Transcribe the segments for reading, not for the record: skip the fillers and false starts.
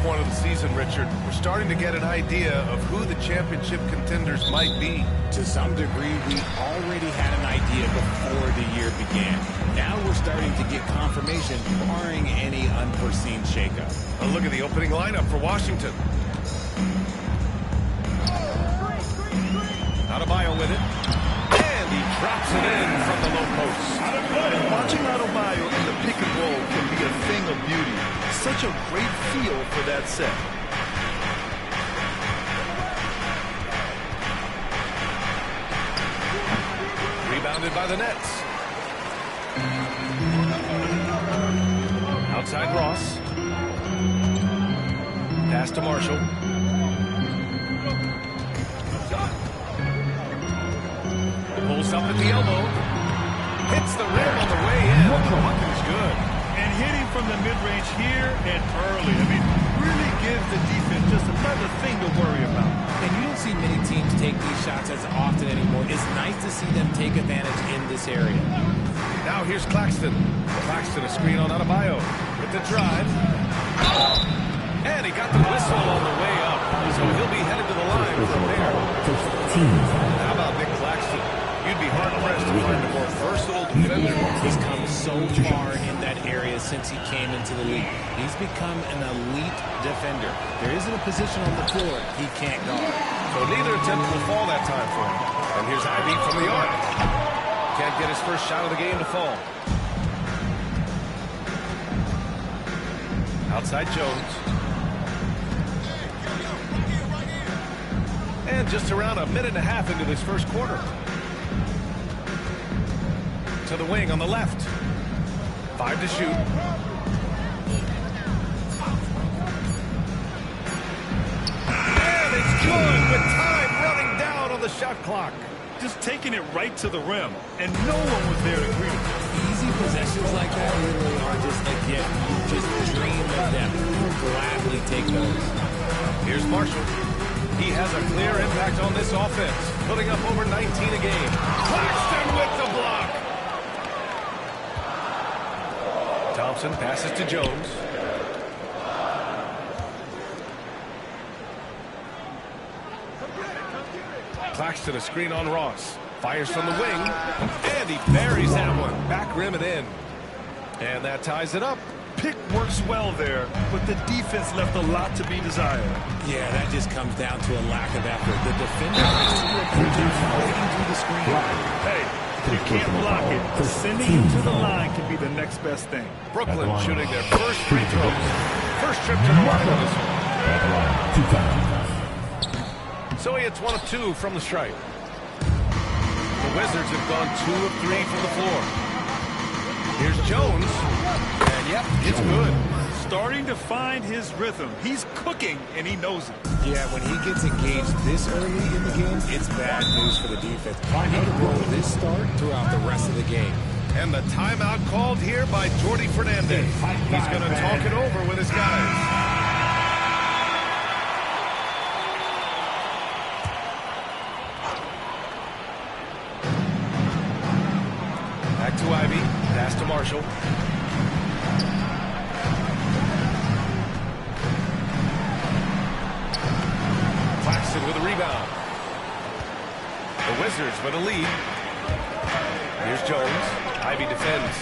point of the season, Richard, we're starting to get an idea of who the championship contenders might be. To some degree, we already had an idea before the year began. Now we're starting to get confirmation, barring any unforeseen shakeup. A look at the opening lineup for Washington. Adebayo with it. And he drops it in from the low post. Watching Adebayo in the pick and roll can be a thing of beauty. Such a great feel for that set. Rebounded by the Nets. Outside Ross. Pass to Marshall. Pulls up at the elbow. Hits the rim on the way in. Bucket's good. And hitting from the mid-range here and early. I mean, really gives the defense just another thing to worry about. And you don't see many teams take these shots as often anymore. It's nice to see them take advantage in this area. Now here's Claxton. Claxton, a screen on Adebayo. With the drive. And he got the whistle on the way up. So he'll be headed to the line from there. How about Nick Claxton? You'd be hard-pressed to find a more versatile defender. He's come so far in that area since he came into the league. He's become an elite defender. There isn't a position on the floor he can't guard. So neither attempt will fall that time for him. And here's Ivy from the arc. Can't get his first shot of the game to fall. Outside Jones. And just around a minute and a half into this first quarter. To the wing on the left. 5 to shoot. And it's good with time running down on the shot clock. Just taking it right to the rim, and no one was there to greet him. Easy possessions like that literally are just a gift. You just dream of them. You'll gladly take those. Here's Marshall. He has a clear impact on this offense, putting up over 19 a game. Claxton with the block. Thompson passes to Jones. Claxton, a screen on Ross. Fires from the wing. And he buries that one. Back rim and in. And that ties it up. Pick works well there, but the defense left a lot to be desired. Yeah, that just comes down to a lack of effort. The defender has to do a good job fighting through the screen. Hey, you can't block it. Sending him to the line can be the next best thing. Brooklyn shooting their first free throws. First trip to the line on this one. So he hits 1 of 2 from the stripe. The Wizards have gone 2 of 3 from the floor. Here's Jones. And yep, it's good. Starting to find his rhythm. He's cooking, and he knows it. Yeah, when he gets engaged this early in the game, it's bad news for the defense. He can roll this start throughout the rest of the game. And the timeout called here by Jordi Fernandez. He's going to talk it over with his guys. Back to Ivy. Pass to Marshall. Claxton with a rebound. The Wizards with a lead. Here's Jones. Ivy defends.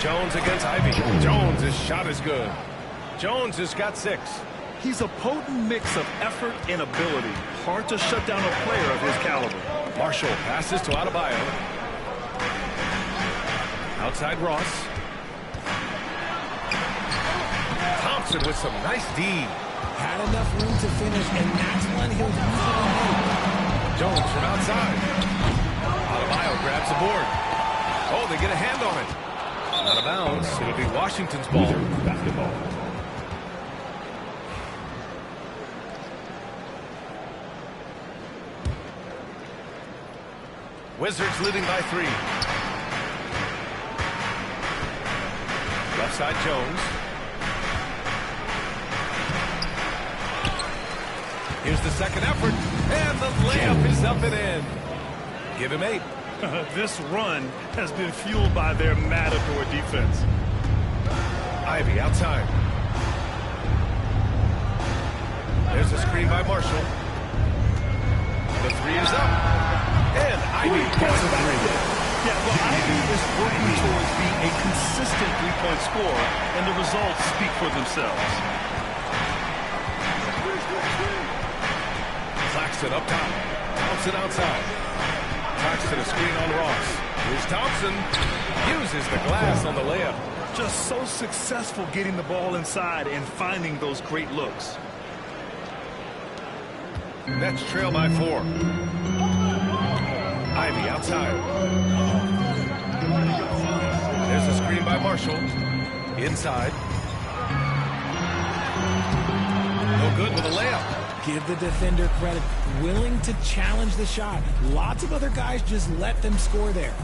Jones against Ivy. Jones' his shot is good. Jones has got 6. He's a potent mix of effort and ability. Hard to shut down a player of his caliber. Marshall passes to Adebayo. Outside Ross. Thompson with some nice D. Had enough room to finish, and that's when he'll usually make. Jones from outside. Adebayo grabs the board. Oh, they get a hand on it. Out of bounds. It'll be Washington's ball. Basketball. Wizards leading by 3. Left side Jones. Here's the second effort. And the layup is up and in. Give him 8. This run has been fueled by their matador defense. Ivy outside. There's a screen by Marshall. The three is up. And Ivy gets the three. Yeah, well, Ivy is working towards being a consistent three-point scorer, and the results speak for themselves. Claxton up top. Thompson outside. Claxton a screen on Ross. Here's Thompson. Uses the glass on the layup. Just so successful getting the ball inside and finding those great looks. Nets trail by 4. Ivy outside. There's a screen by Marshall. Inside. No good with a layup. Give the defender credit. Willing to challenge the shot. Lots of other guys just let them score there.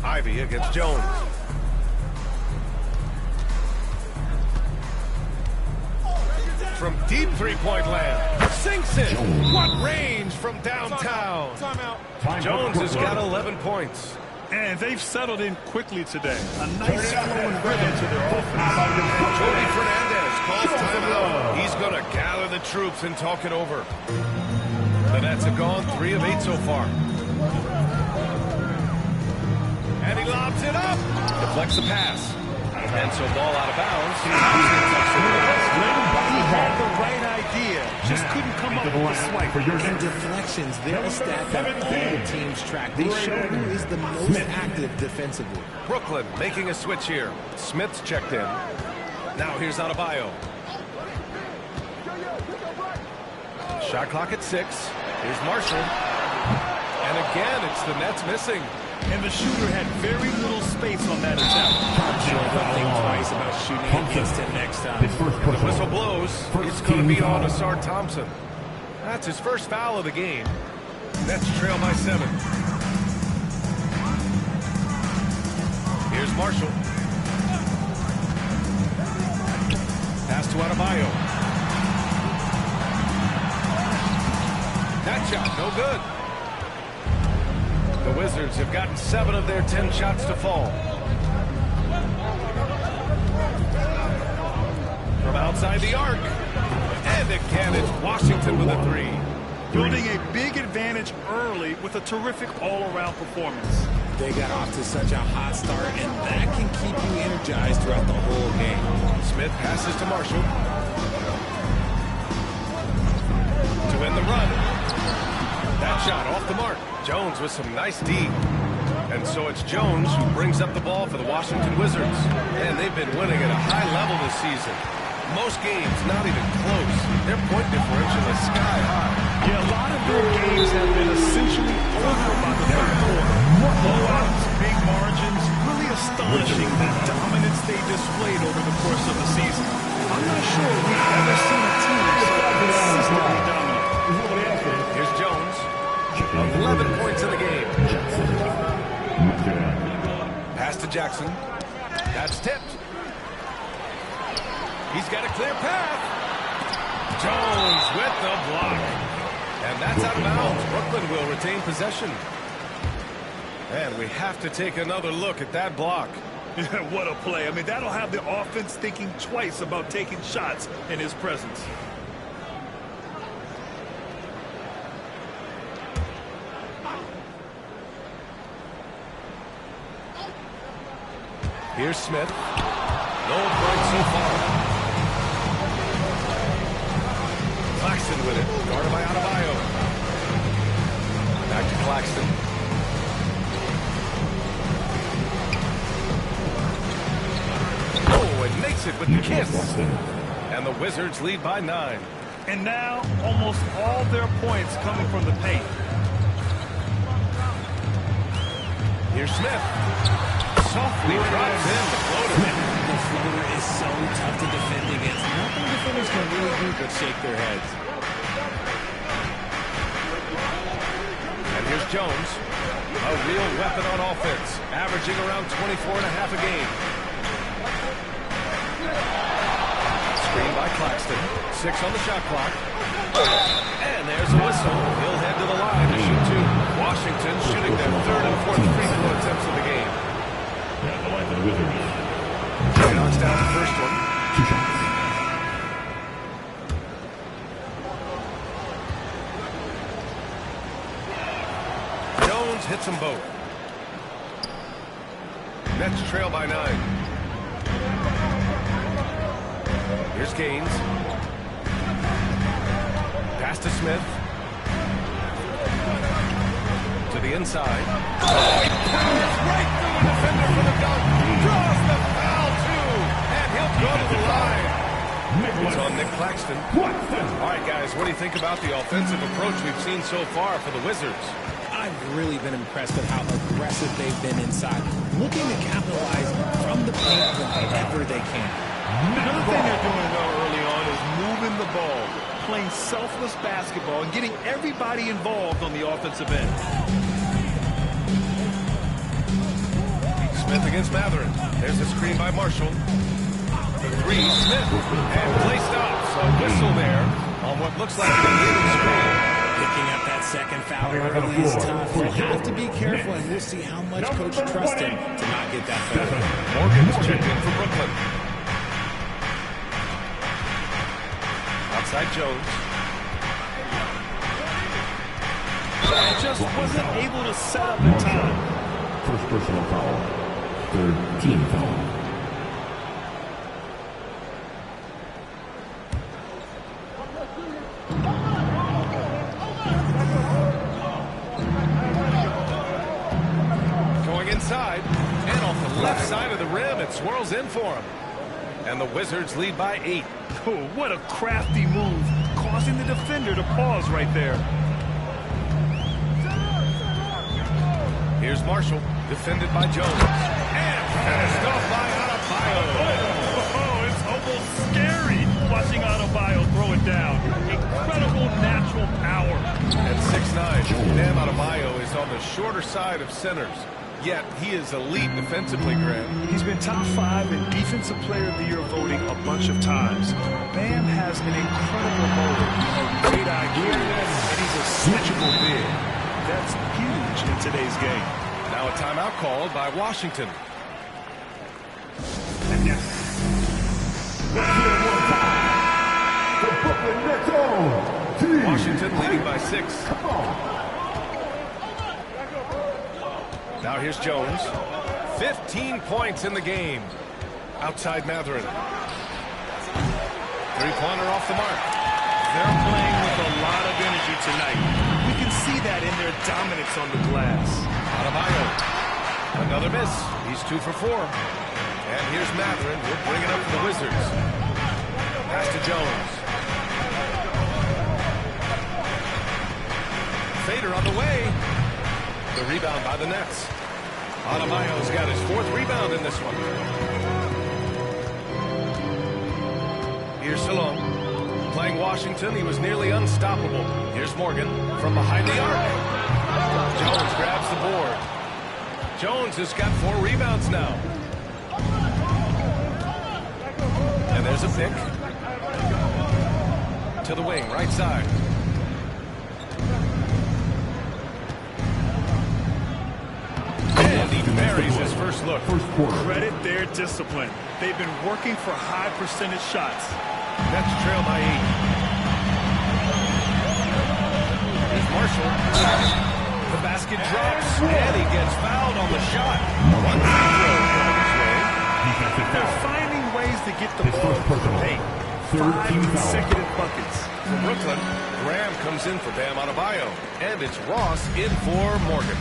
Ivy against Jones. From deep three-point land. Sinks it. What range from downtown. Timeout. Jones has got 11 points. And they've settled in quickly today. A nice flowing rhythm to their offense. Jody Fernandez calls timeout. He's going to gather the troops and talk it over. The Nets have gone 3 of 8 so far. And he lobs it up. Deflects the pass. And so ball out of bounds. He had the right idea, just couldn't come up with a swipe. And deflections, they're a stat that all teams track. They show who is the most active defensively. Brooklyn making a switch here. Smith's checked in. Now here's Adebayo. Shot clock at 6. Here's Marshall. And again, it's the Nets missing. And the shooter had very little space on that attempt. Don't think twice about shooting against him next time. The whistle blows. It's going to be on Asar Thompson. That's his first foul of the game. Nets trail by 7. Here's Marshall. Pass to Adebayo. That shot, no good. The Wizards have gotten 7 of their 10 shots to fall. From outside the arc. And again, it's Washington with a 3. Building a big advantage early with a terrific all-around performance. They got off to such a hot start, and that can keep you energized throughout the whole game. Smith passes to Marshall. To win the run. That shot off the mark. Jones with some nice D. And so it's Jones who brings up the ball for the Washington Wizards. And they've been winning at a high level this season. Most games not even close. Their point differential is sky high. Yeah, a lot of their games have been essentially over by the third quarter. Blowouts, big margins, really astonishing the dominance they displayed over the course of the season. I'm not sure we've ever seen a team so consistently dominant. Here's Jones. 11 points in the game. Pass to Jackson. That's tipped. He's got a clear path. Jones with the block. And that's out of bounds. Brooklyn will retain possession. And we have to take another look at that block. What a play. I mean, that'll have the offense thinking twice about taking shots in his presence. Here's Smith. No points so far. Claxton with it. Guarded by Adebayo. Back to Claxton. Oh, and makes it with the kiss. And the Wizards lead by 9. And now, almost all their points coming from the paint. Here's Smith. Softly drives in the floater. The floater is so tough to defend against. Nothing defenders can really do but shake their heads. And here's Jones. A real weapon on offense. Averaging around 24 and a half a game. Screen by Claxton. 6 on the shot clock. And there's a whistle. He'll head to the line to shoot 2. Washington shooting their 3rd and 4th free throw attempts of the game. Jones hits them both. Nets trail by 9. Here's Gaines. Pass to Smith. To the inside. Oh, he powers right through a defender for the dunk. Draws the foul, too. And he'll go to the line. It's on Nick Claxton. All right, guys, what do you think about the offensive approach we've seen so far for the Wizards? I've really been impressed with how aggressive they've been inside, looking to capitalize from the paint whenever they can. Another thing they're doing well early on is moving the ball, playing selfless basketball, and getting everybody involved on the offensive end. Smith against Matherin. There's a screen by Marshall. The three, Smith, and play stops. A whistle there on what looks like an illegal screen. Picking up that second foul early is tough. You'll have to be careful, and we'll see how much Coach trusts him to not get that foul. Morgan's checked in for Brooklyn. Outside Jones. Just wasn't able to set up in time. First personal foul. Third team foul. Going inside, and off the left side of the rim, it swirls in for him. And the Wizards lead by 8. Oh, what a crafty move, causing the defender to pause right there. Here's Marshall, defended by Jones. And finished off by Adebayo. Oh, it's almost scary watching Adebayo throw it down. Incredible natural power. At 6'9", Bam Adebayo is on the shorter side of centers. Yet, he is elite defensively, Graham. He's been top 5 in Defensive Player of the Year voting a bunch of times. Bam has an incredible motor, a great IQ, and he's a switchable big. That's huge in today's game. Now a timeout called by Washington. And yes, let's hear it one time. The Brooklyn Nets on team. Washington leading by 6. Come on. Now here's Jones. 15 points in the game. Outside Matherin. Three-pointer off the mark. They're playing with a lot of energy tonight. We can see that in their dominance on the glass. Adebayo. Another miss. He's 2 for 4. And here's Matherin. He'll bring it up for the Wizards. Pass to Jones. Fader on the way. The rebound by the Nets. Adebayo's got his 4th rebound in this one. Here's Salone. Playing Washington, he was nearly unstoppable. Here's Morgan from behind the arc. Jones grabs the board. Jones has got 4 rebounds now. And there's a pick. To the wing, right side. And he buries his first look. First quarter. Credit their discipline. They've been working for high percentage shots. Nets trail by 8. Here's Marshall. The basket drops, and he gets fouled on the shot. One free throw coming his way. They're finding ways to get the ball to the paint. 5 consecutive buckets. For Brooklyn, Graham comes in for Bam Adebayo, and it's Ross in for Morgan.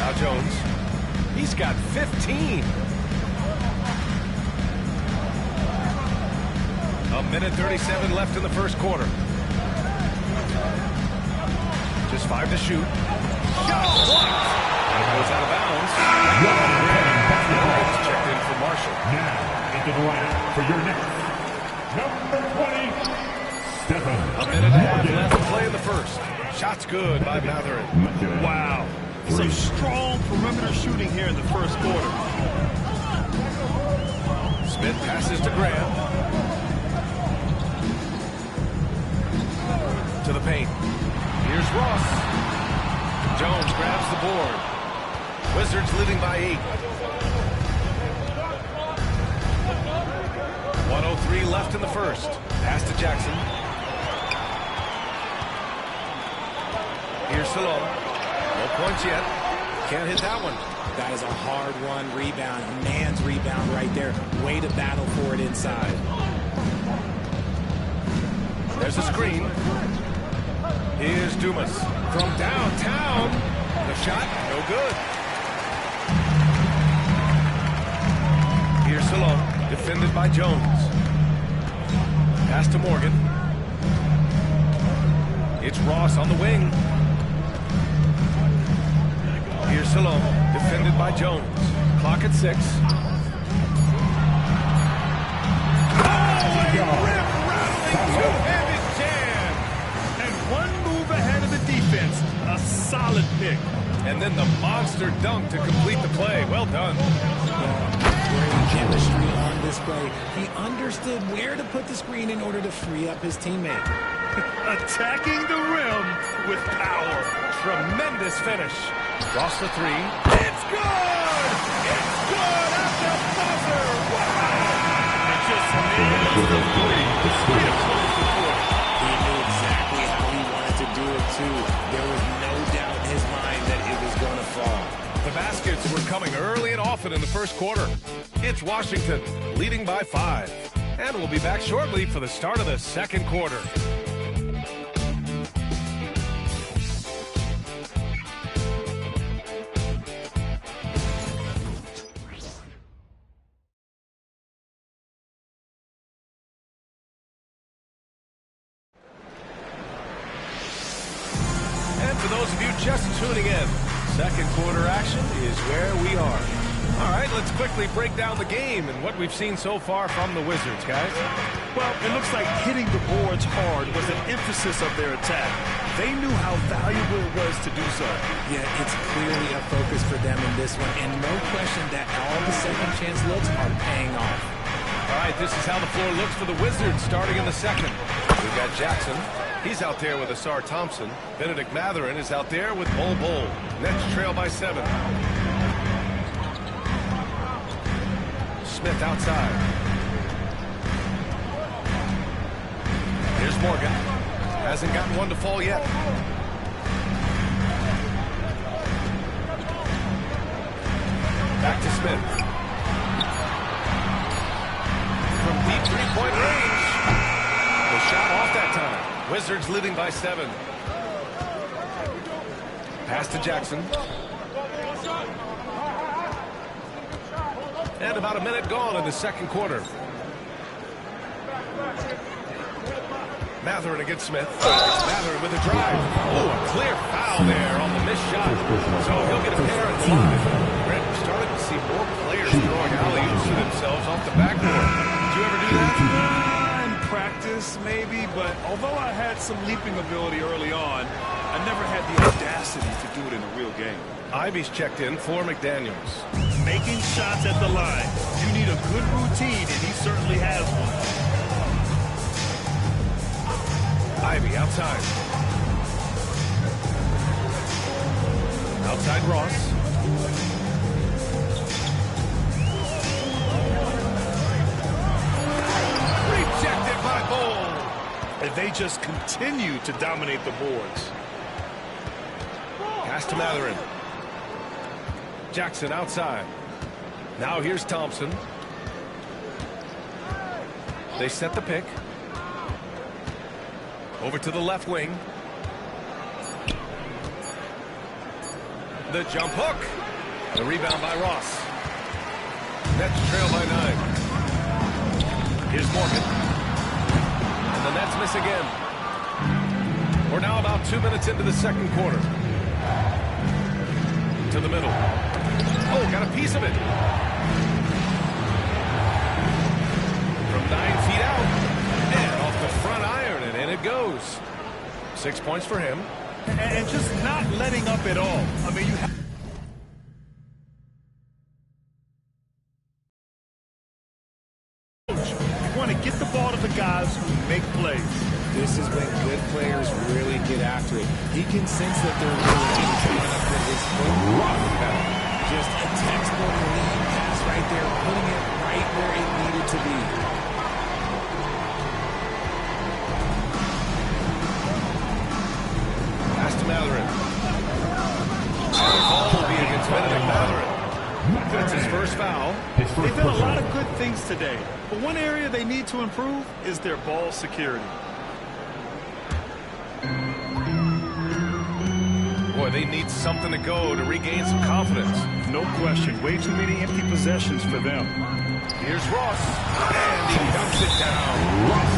Now Jones. He's got 15. A minute 37 left in the first quarter. Just 5 to shoot. Shot blocked. And it goes out of bounds. It's checked in for Marshall. Now into the lineup for your next number 20, Stephen. A minute and a half left to play in the first. Shots good by Matherin. Wow. Some strong perimeter shooting here in the first quarter. Smith passes to Graham. To the paint. Here's Ross. Jones grabs the board. Wizards leading by 8. 1:03 left in the first. Pass to Jackson. Here's Salone. No points yet. Can't hit that one. That is a hard-won rebound. A man's rebound right there. Way to battle for it inside. There's a screen. Here's Dumas from downtown. The shot, no good. Here's Salone, defended by Jones. Pass to Morgan. It's Ross on the wing. Here's Salone, defended by Jones. Clock at 6. Two-handed jam. And one move ahead of the defense. A solid pick. And then the monster dunk to complete the play. Well done. Great chemistry on display. He understood where to put the screen in order to free up his teammate. Attacking the rim with power. Tremendous finish. Ross the 3. It's good! It's good at the buzzer! Wow! It just nails the 3. Way to close the court. He knew exactly how he wanted to do it, too. There was no doubt in his mind that it was going to fall. The baskets were coming early and often in the first quarter. It's Washington leading by 5. And we'll be back shortly for the start of the second quarter. For those of you just tuning in, second quarter action is where we are. All right, let's quickly break down the game and what we've seen so far from the Wizards, guys. Well, it looks like hitting the boards hard was an emphasis of their attack. They knew how valuable it was to do so. Yeah, it's clearly a focus for them in this one, and no question that all the second chance looks are paying off. All right, this is how the floor looks for the Wizards starting in the second. We've got Jackson. He's out there with Asar Thompson. Benedict Mathurin is out there with Bol Bol. Nets trail by 7. Smith outside. Here's Morgan. Hasn't gotten one to fall yet. Back to Smith. From deep three-point range. The shot off that time. Wizards leading by 7. Pass to Jackson. And about a minute gone in the second quarter. Mathurin against Smith. Mathurin with a drive. Oh, a clear foul there on the missed shot. So he'll get a pair at 5. Brent, we're starting to see more players throwing alley-oops to themselves off the backboard. Did you ever do that? Practice maybe, but although I had some leaping ability early on, I never had the audacity to do it in a real game. Ivy's checked in for McDaniels. Making shots at the line. You need a good routine, and he certainly has one. Ivy outside. Outside Ross. Rejected by Bol. And they just continue to dominate the boards. Pass to Mathurin. Jackson outside. Now here's Thompson. They set the pick. Over to the left wing. The jump hook. The rebound by Ross. Nets trail by 9. Here's Morgan. And the Nets miss again. We're now about 2 minutes into the second quarter. To the middle. Oh, got a piece of it. From 9 feet out. And off the front iron, and in it goes. 6 points for him. And just not letting up at all. I mean, you want to get the ball to the guys who make plays. This is when good players really get after it. He can sense that they're really coming up with his foot. Just a textbook lead pass right there, putting it right where it needed to be. Pass to Mathurin. Benedict Mathurin. That's his first foul. They've done a lot of good things today, but one area they need to improve is their ball security. Boy, they need something to go to regain some confidence. No question. Way too many empty possessions for them. Here's Ross, and he dumps it down.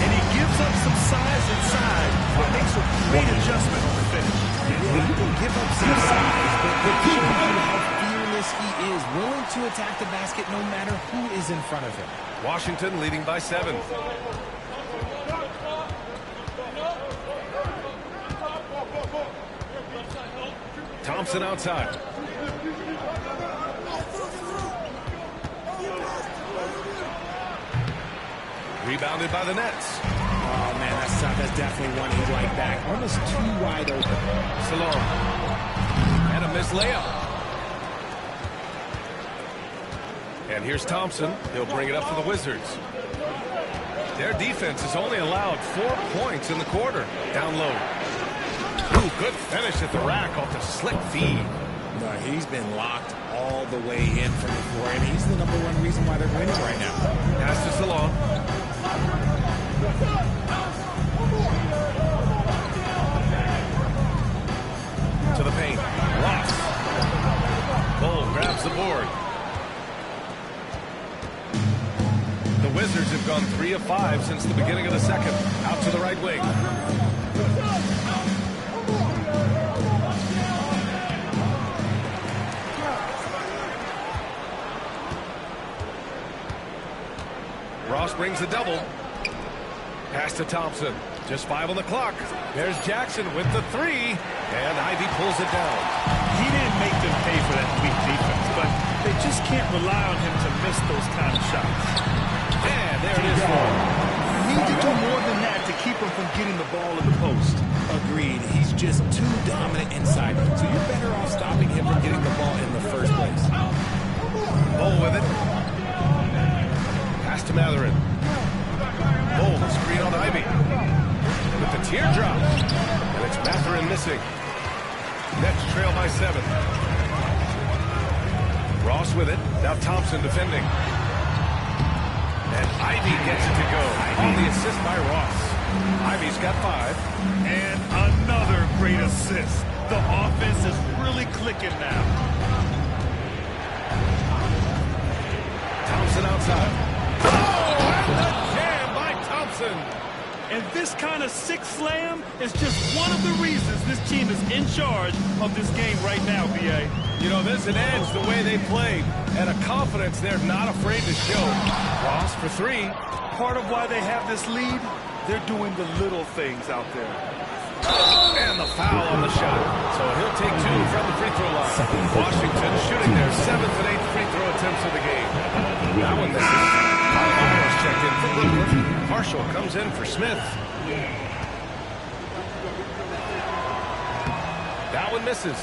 And he gives up some size inside, but makes a great adjustment on the finish. Well, you can give up some size, but it shows you how fearless he is, willing to attack the basket no matter who is in front of him. Washington leading by 7. Thompson outside. Rebounded by the Nets. Oh, man, that's definitely one he'd like back. Almost too wide open. Salon. And a missed layup. And here's Thompson. He'll bring it up for the Wizards. Their defense has only allowed 4 points in the quarter. Down low. Ooh, good finish at the rack off the slick feed. No, he's been locked all the way in from the floor, and he's the #1 reason why they're winning right now. Pass to Salon. To the paint. Ross. Bull grabs the board. The Wizards have gone 3 of 5 since the beginning of the second. Out to the right wing. Ross brings the double. Pass to Thompson. Just 5 on the clock. There's Jackson with the 3. And Ivy pulls it down. He didn't make them pay for that weak defense, but they just can't rely on him to miss those kind of shots. And there it is. You need to do more than that to keep him from getting the ball in the post. Agreed. He's just too dominant inside, so you're better off stopping him from getting the ball in the first place. Bull with it. Pass to Mathurin. Bull, screen on Ivy. With the teardrop. And it's Mathurin missing. Nets trail by 7. Ross with it. Now Thompson defending. And Ivy gets it to go. On the assist by Ross. Ivy's got 5. And another great assist. The offense is really clicking now. Thompson outside. Oh, and the jam by Thompson. And this kind of sick slam is just one of the reasons this team is in charge of this game right now, B.A. You know, there's an edge the way they play, and a confidence they're not afraid to show. Ross for 3. Part of why they have this lead, they're doing the little things out there. And the foul on the shot. So he'll take 2 from the free throw line. Washington shooting their 7th and 8th free throw attempts of the game. That one misses. Almost checked in for Brooklyn. Marshall comes in for Smith. That one misses.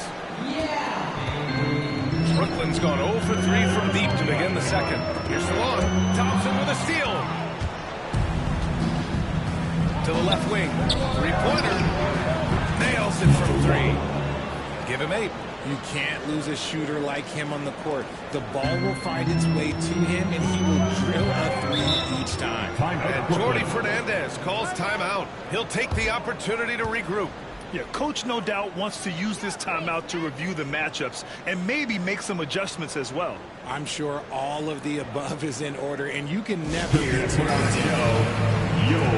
Brooklyn's gone 0 for 3 from deep to begin the second. Here's Salon. Thompson with a steal. To the left wing. 3-pointer. Nails it from 3. Give him 8. You can't lose a shooter like him on the court. The ball will find its way to him, and he will drill a 3 each time. And Jordy Fernandez calls timeout. He'll take the opportunity to regroup. Yeah, Coach no doubt wants to use this timeout to review the matchups and maybe make some adjustments as well. I'm sure all of the above is in order, and you can never be too content. Your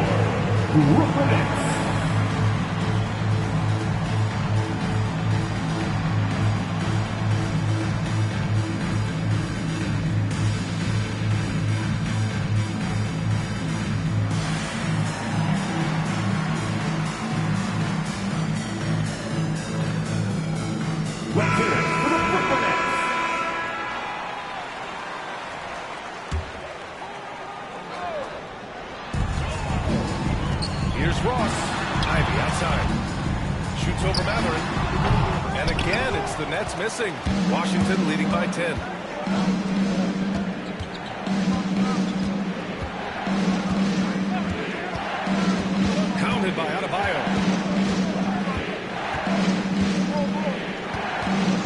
Brooklyn Nets. Let's hear it for the Brooklyn Nets. Here's Ross. Ivy outside. Shoots over Mathurin. And again, it's the Nets missing. Washington leading by 10. Counted by Adebayo.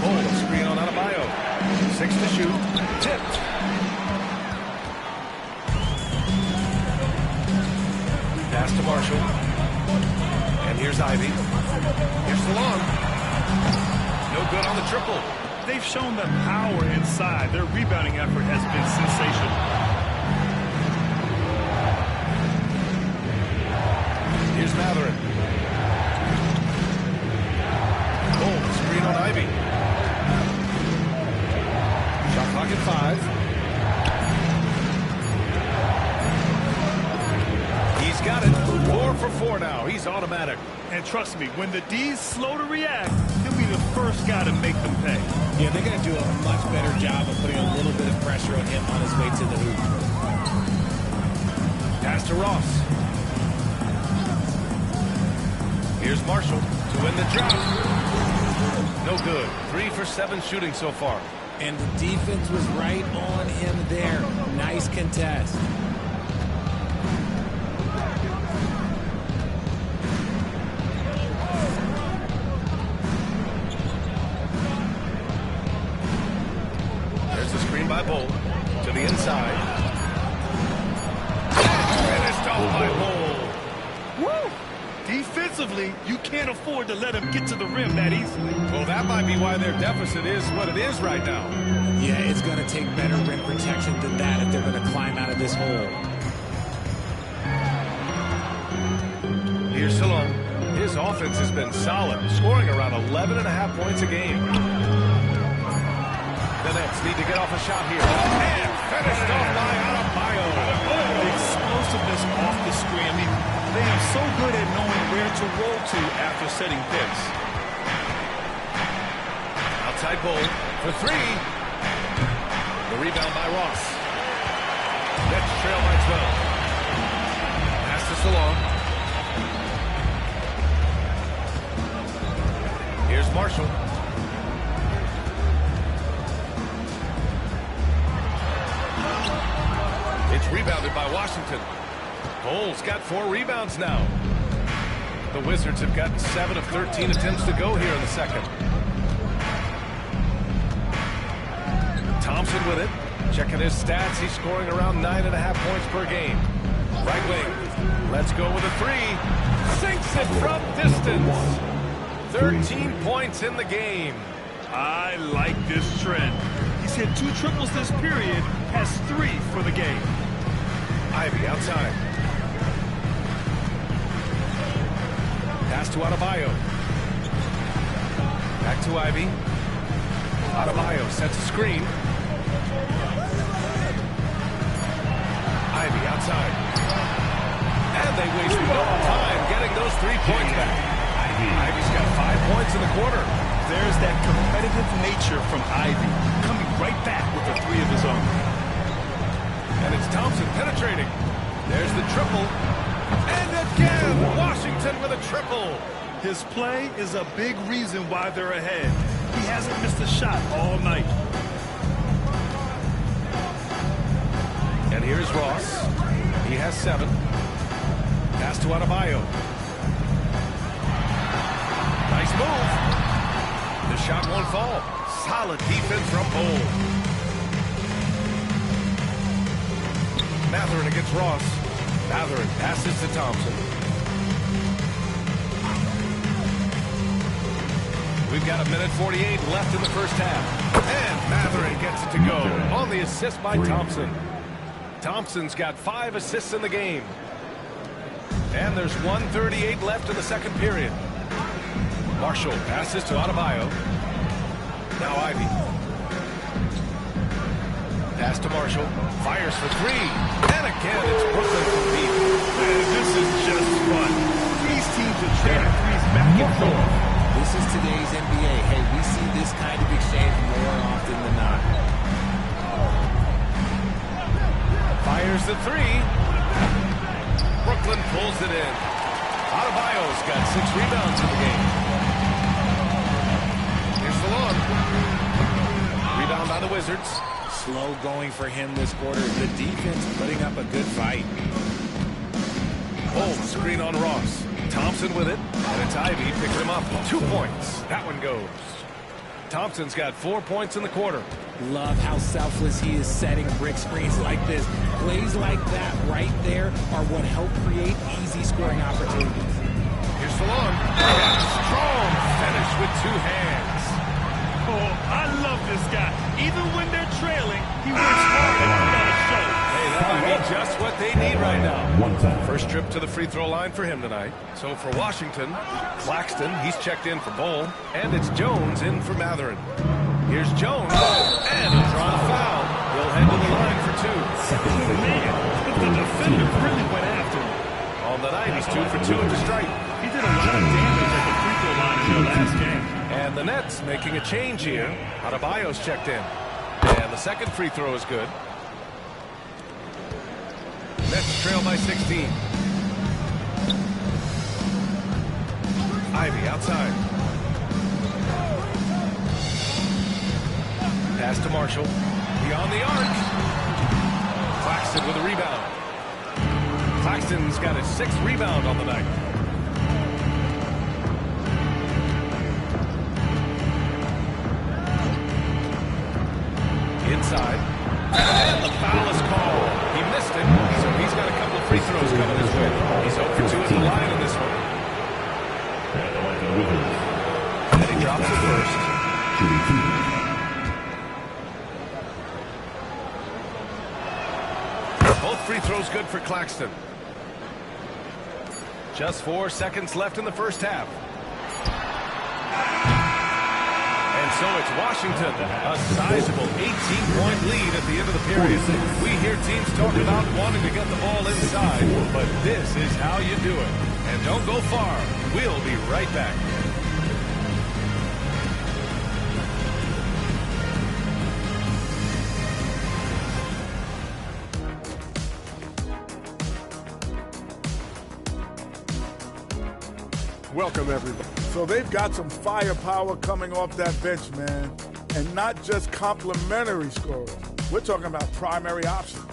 Bull screen on Adebayo. Here's the long. No good on the triple. They've shown that power inside. Their rebounding effort has been sensational. Here's Matherin. Oh, screen on Ivy. Shot clock at 5. He's got it. 4 for 4 now. He's automatic. And trust me, when the D's slow to react, he'll be the first guy to make them pay. Yeah, they're going to do a much better job of putting a little bit of pressure on him on his way to the hoop. Pass to Ross. Here's Marshall to win the drop. No good. 3 for 7 shooting so far. And the defense was right on him there. Nice contest. There's the screen by Bull to the inside. Finished off by Bull. Woo! Defensively, you can't afford to let him get to the rim that easily. Well, that might be why their deficit is what it is right now. Yeah, it's going to take better rim protection than that if they're going to climb out of this hole. Here's Salone. His offense has been solid, scoring around 11.5 points a game. The Nets need to get off a shot here. And finished off by Adebayo. The explosiveness off the screen. I mean, they are so good at knowing where to roll to after setting picks. Outside Bull for 3. The rebound by Ross. Nets trail by 12. Pass to Salone. Here's Marshall. It's rebounded by Washington. Bull's got 4 rebounds now. The Wizards have gotten 7 of 13 attempts to go here in the second. Thompson with it. Checking his stats, he's scoring around 9.5 points per game. Right wing. Let's go with a 3. Sinks it from distance. 13 points in the game. I like this trend. He's hit 2 triples this period, has 3 for the game. Ivy outside. Pass to Adebayo. Back to Ivy. Adebayo sets a screen. Ivy outside. And they waste no time getting those 3 points back. Ivy's got 5 points in the quarter. There's that competitive nature from Ivy, coming right back with a 3 of his own. And it's Thompson penetrating. There's the triple. And again, Washington with a triple. His play is a big reason why they're ahead. He hasn't missed a shot all night. And here's Ross. He has 7. Pass to Adebayo. Nice move. The shot won't fall. Solid defense from Bull. Matherin against Ross. Matherin passes to Thompson. We've got 1:48 left in the first half. And Matherin gets it to go on the assist by Thompson. Thompson's got 5 assists in the game. And there's 1:38 left in the second period. Marshall passes to Adebayo. Now Ivy. Pass to Marshall. Fires for 3. And again, it's Brooklyn for beat. Man, this is just fun. These teams are trading threes back and forth. This is today's NBA. Hey, we see this kind of exchange more often than not. Fires the 3. Brooklyn pulls it in. Adebayo's got 6 rebounds in the game. Here's the long. Rebound by the Wizards. Slow going for him this quarter. The defense putting up a good fight. Oh, screen on Ross. Thompson with it. And it's Ivy picking him up. 2 points. That one goes. Thompson's got 4 points in the quarter. Love how selfless he is setting brick screens like this. Plays like that right there are what help create easy scoring opportunities. Here's Here's Salon. And strong finish with two hands. Oh, I love this guy. Even when they're trailing, he works hard to put on a show. Hey, that might be just what they need right now. One time. First trip to the free throw line for him tonight. So for Washington, Claxton, he's checked in for Bowl, and it's Jones in for Matherin. Here's Jones, and he's drawn a foul. He'll head to the line for two. Man, but the defender really went after him. On the night, he's 2 for 2 at the stripe. He did a lot of damage at the free throw line in their last game. And the Nets making a change here. Adebayo's checked in. And the second free throw is good. Nets trail by 16. Ivy outside. Pass to Marshall. Beyond the arc. Claxton with a rebound. Claxton's got his 6th rebound on the night. Inside. And the foul is called. He missed it, so he's got a couple of free throws coming his way. He's 0 for 2 at the line in this one. And he drops it first. Both free throws good for Claxton. Just 4 seconds left in the first half. And so it's Washington, a sizable 18-point lead at the end of the period. We hear teams talk about wanting to get the ball inside, but this is how you do it. And don't go far. We'll be right back. Welcome, everybody. So they've got some firepower coming off that bench, man. And not just complimentary scorers. We're talking about primary options.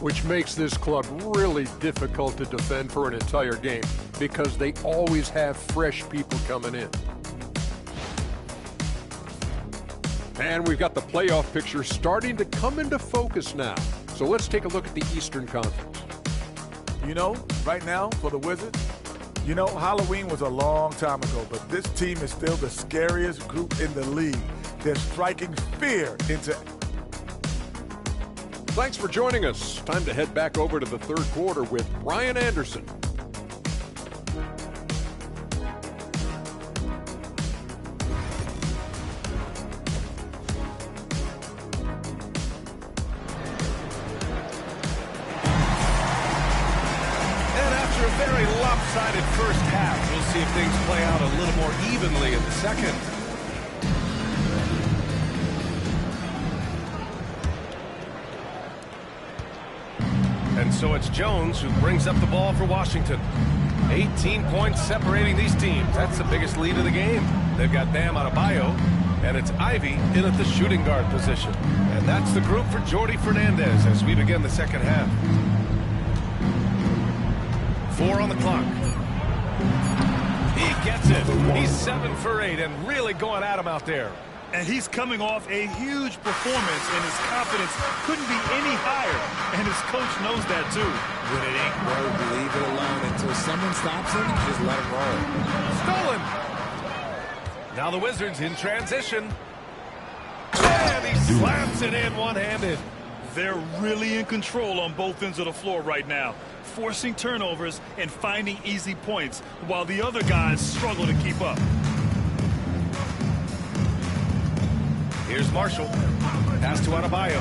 Which makes this club really difficult to defend for an entire game because they always have fresh people coming in. And we've got the playoff picture starting to come into focus now. So let's take a look at the Eastern Conference. You know, right now, for the Wizards, you know, Halloween was a long time ago, but this team is still the scariest group in the league. They're striking fear into... Thanks for joining us. Time to head back over to the third quarter with Brian Anderson. Very lopsided first half. We'll see if things play out a little more evenly in the second. And so it's Jones who brings up the ball for Washington. 18 points separating these teams. That's the biggest lead of the game. They've got Bam Adebayo, and it's Ivy in at the shooting guard position. And that's the group for Jordi Fernandez as we begin the second half. 4 on the clock. He gets it. He's 7 for 8 and really going at him out there. And he's coming off a huge performance, and his confidence couldn't be any higher. And his coach knows that, too. When it ain't broke, leave it alone until someone stops him, just let him roll. Stolen. Now the Wizards in transition. And he slams it in one-handed. They're really in control on both ends of the floor right now, forcing turnovers and finding easy points, while the other guys struggle to keep up. Here's Marshall. Pass to Adebayo.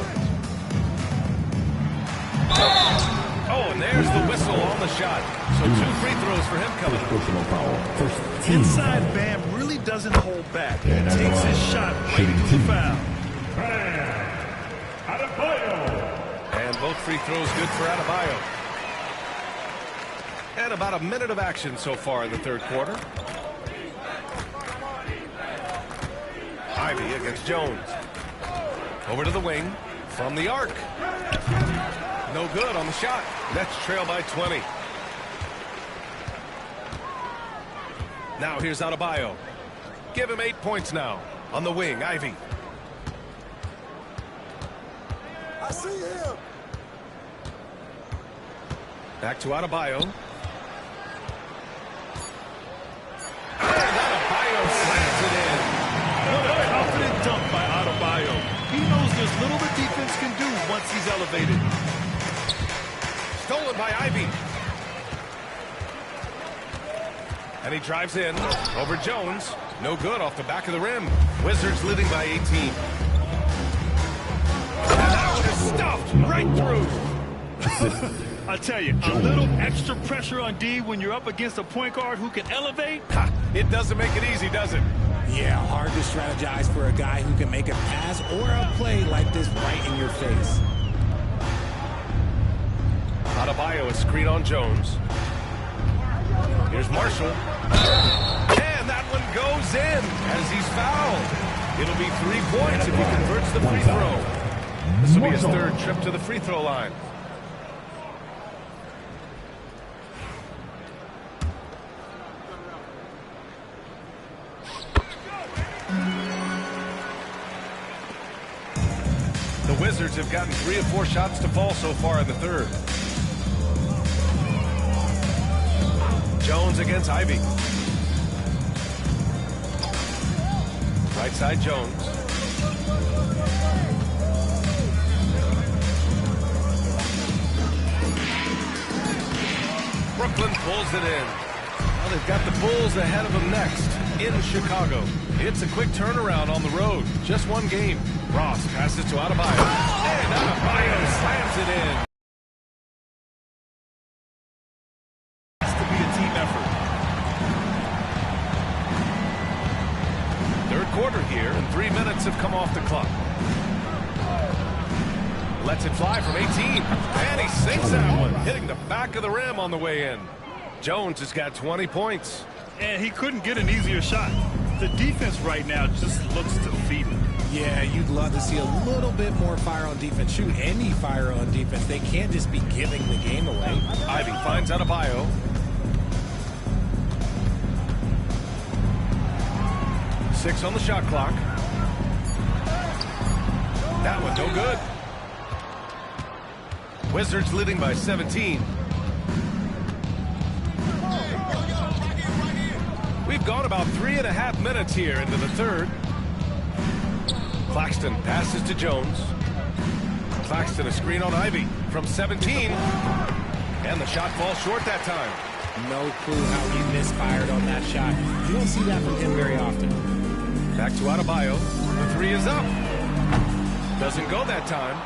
Oh, and there's the whistle on the shot. So 2 free throws for him coming. Personal foul. First team. Inside Bam really doesn't hold back. He takes his shot right into the foul. And both free throws good for Adebayo. And about a minute of action so far in the third quarter. Ivy against Jones. Over to the wing. From the arc. No good on the shot. Nets trail by 20. Now here's Adebayo. Give him 8 points now. On the wing, Ivy. I see him. Back to Adebayo. deflated. Stolen by Ivy. And he drives in over Jones. No good off the back of the rim. Wizards leading by 18. And that one is stuffed right through. I tell you, a little extra pressure on D when you're up against a point guard who can elevate. Ha, it doesn't make it easy, does it? Yeah, hard to strategize for a guy who can make a pass or a play like this right in your face. Adebayo, a screen on Jones. Here's Marshall. And that one goes in as he's fouled. It'll be 3 points if he converts the free throw. This will be his third trip to the free throw line. The Wizards have gotten 3 of 4 shots to fall so far in the third. Jones against Ivy. Right side Jones. Brooklyn pulls it in. Well, they've got the Bulls ahead of them next in Chicago. It's a quick turnaround on the road. Just one game. Ross passes to Adebayo. And Adebayo slams it in. Has to be a team effort. Third quarter here, and 3 minutes have come off the clock. Lets it fly from 18. And he sinks that one, hitting the back of the rim on the way in. Jones has got 20 points. And he couldn't get an easier shot. The defense right now just looks defeated. Yeah, you'd love to see a little bit more fire on defense. Shoot, any fire on defense. They can't just be giving the game away. Ivy finds Adebayo. Six on the shot clock. That one no good. Wizards leading by 17. We've gone about 3.5 minutes here into the third. Claxton passes to Jones. Claxton a screen on Ivy from 17. And the shot falls short that time. No clue how he misfired on that shot. You don't see that from him very often. Back to Adebayo. The three is up. Doesn't go that time.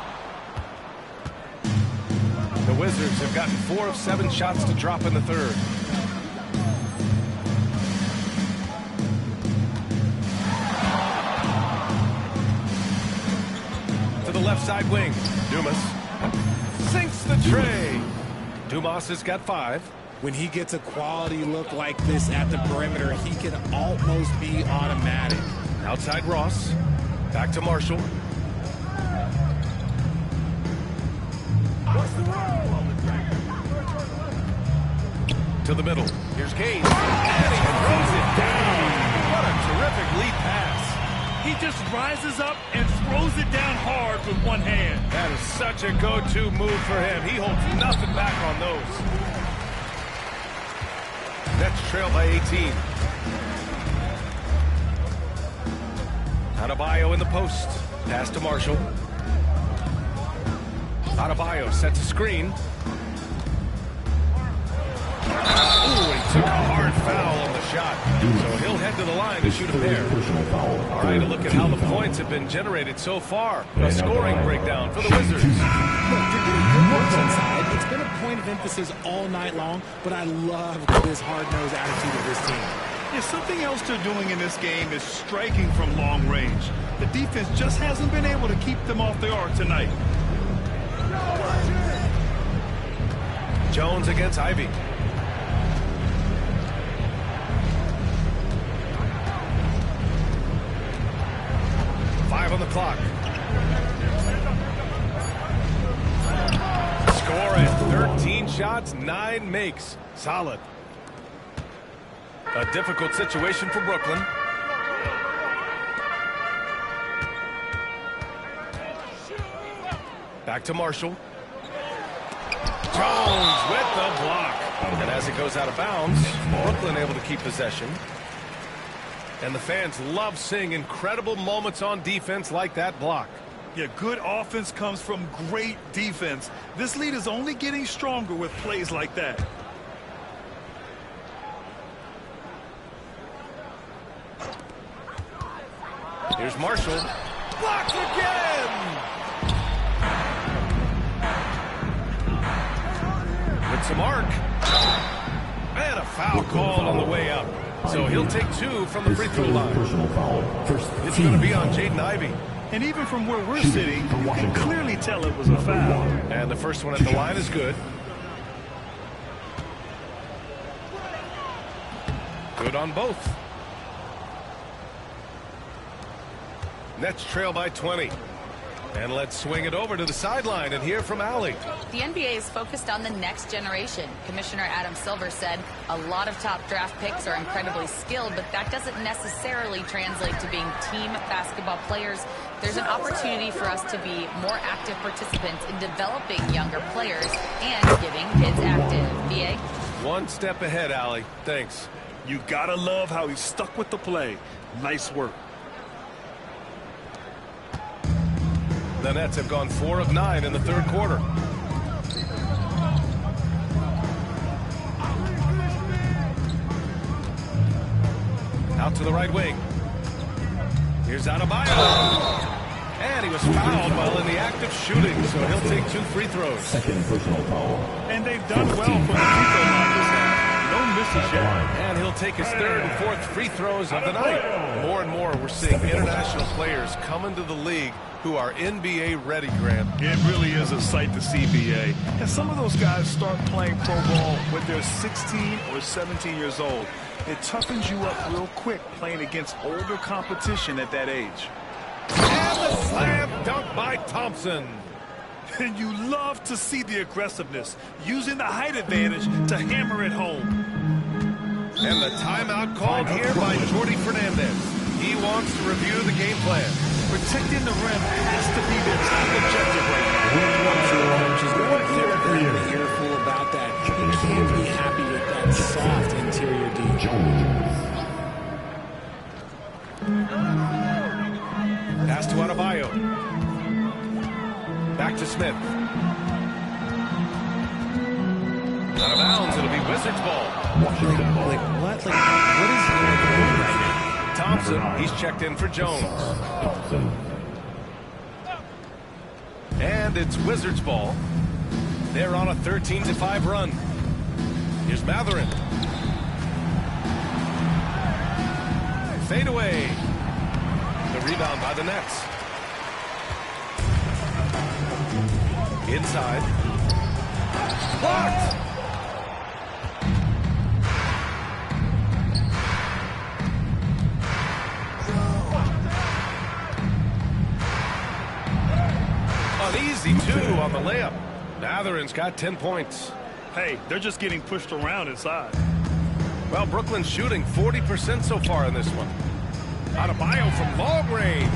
The Wizards have gotten 4 of 7 shots to drop in the third. To the left side wing. Dumas sinks the tray. Dumas has got 5. When he gets a quality look like this at the perimeter, he can almost be automatic. Outside Ross. Back to Marshall. To the middle. Here's Kane. And he throws it down. What a terrific lead pass. He just rises up and throws it down hard with one hand. That is such a go-to move for him. He holds nothing back on those. Nets trail by 18. Adebayo in the post. Pass to Marshall. Adebayo sets a screen. Ooh, he took a hard foul on the shot. So he'll head to the line to shoot a pair. All right, a look at how the points have been generated so far. A scoring breakdown for the Wizards. Look, they're getting good works inside. It's been a point of emphasis all night long, but I love this hard-nosed attitude of this team. Yeah, something else they're doing in this game is striking from long range. The defense just hasn't been able to keep them off the arc tonight. Jones against Ivy. On the clock. Score at 13 shots, 9 makes. Solid. A difficult situation for Brooklyn. Back to Marshall. Jones with the block. And as it goes out of bounds, Brooklyn able to keep possession. And the fans love seeing incredible moments on defense like that block. Yeah, good offense comes from great defense. This lead is only getting stronger with plays like that. Here's Marshall. Blocked again! With some arc. And a foul called on the way up. So he'll take 2 from the free throw line. It's going to be on Jaden Ivey. And even from where we're sitting, you can clearly tell it was a foul. And the first one at the line is good. Good on both. Nets trail by 20. And let's swing it over to the sideline and hear from Allie. The NBA is focused on the next generation. Commissioner Adam Silver said a lot of top draft picks are incredibly skilled, but that doesn't necessarily translate to being team basketball players. There's an opportunity for us to be more active participants in developing younger players and getting kids active. BA? One step ahead, Allie. Thanks. You gotta love how he stuck with the play. Nice work. The Nets have gone 4 of 9 in the third quarter. Out to the right wing. Here's Adebayo. And he was fouled while in the act of shooting, so he'll take 2 free throws. Second personal foul. And they've done well from the free throw line this half. No misses yet. And he'll take his 3rd and 4th free throws of the night. More and more, we're seeing international players come into the league who are NBA ready, Grant. It really is a sight to see, BA. And some of those guys start playing pro ball when they're 16 or 17 years old. It toughens you up real quick playing against older competition at that age. And the slam dunk by Thompson. And you love to see the aggressiveness, using the height advantage to hammer it home. And the timeout called here by Jordi Fernandez. He wants to review the game plan. Protecting the rim has to be their top objective right now. She's going to be very careful about that. He can't be happy with that soft interior D. Pass to Adebayo. Back to Smith. Out of bounds, it'll be Wizards ball. What is going on right now? Thompson, he's checked in for Jones. And it's Wizards ball. They're on a 13-5 run. Here's Matherin. Fade away. The rebound by the Nets. Inside. Blocked. An easy 2 on the layup. Matherin's got 10 points. Hey, they're just getting pushed around inside. Well, Brooklyn's shooting 40% so far in this one. Adebayo from long range.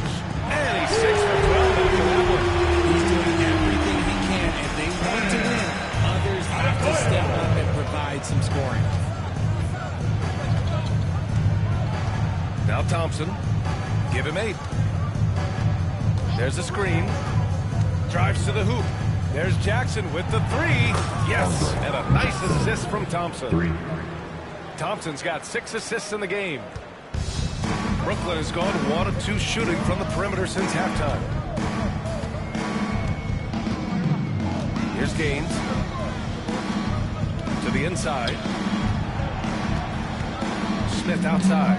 And he's 6 for 12 after that one. He's doing everything he can. If they want to win, others have to step up and provide some scoring. Now Thompson. Give him 8. There's a screen. Drives to the hoop. There's Jackson with the 3. Yes, and a nice assist from Thompson. Thompson's got 6 assists in the game. Brooklyn has gone 1 of 2 shooting from the perimeter since halftime. Here's Gaines. To the inside. Smith outside.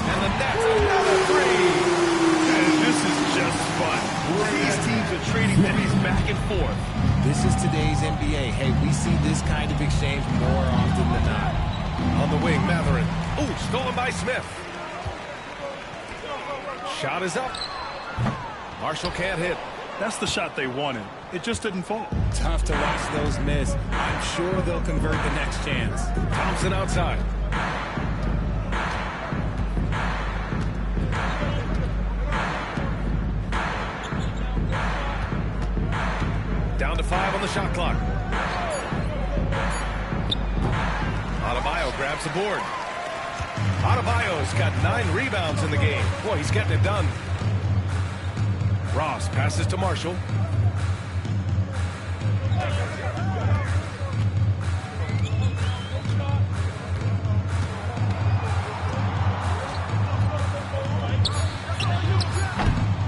And the Nets another 3. And this is just fun. These teams are trading threes back and forth. This is today's NBA. Hey, we see this kind of exchange more often than not. On the wing, Matherin. Ooh, stolen by Smith. Shot is up. Marshall can't hit. That's the shot they wanted. It just didn't fall. Tough to watch those miss. I'm sure they'll convert the next chance. Thompson outside. Down to 5 on the shot clock. Adebayo grabs the board. Adebayo's got 9 rebounds in the game. Boy, he's getting it done. Ross passes to Marshall.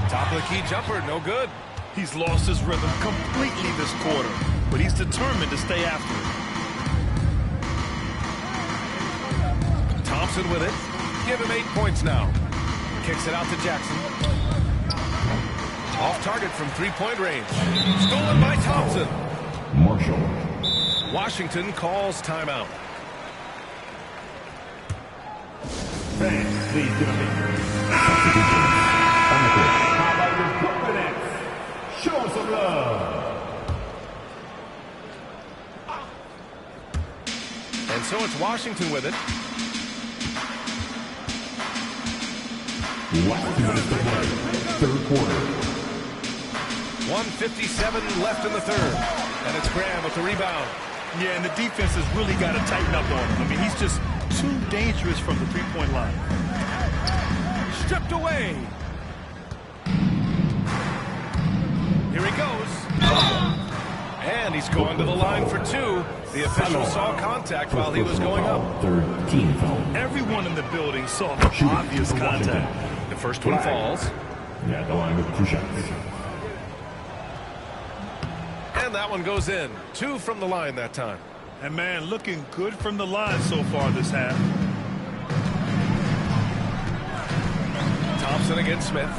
Top of the key jumper, no good. He's lost his rhythm completely this quarter, but he's determined to stay after it. Thompson with it. Give him 8 points now. Kicks it out to Jackson. Off target from three-point range. Stolen by Thompson. Marshall. Washington calls timeout. Fans, please give me. Substitution. On the court. How about your Brooklyn Nets? Show some love. And so it's Washington with it. Last 2 minutes to play. Third quarter. 1:57 left in the third. And it's Graham with the rebound. Yeah, and the defense has really got to tighten up on him. I mean, he's just too dangerous from the three-point line. Stripped away. Here he goes. And he's going to the line for two. The official saw contact while he was going up. Third team foul. Everyone in the building saw the obvious contact. The first one falls. Yeah, the line with 2 shots. And that one goes in. 2 from the line that time. And, man, looking good from the line so far this half. Thompson against Smith.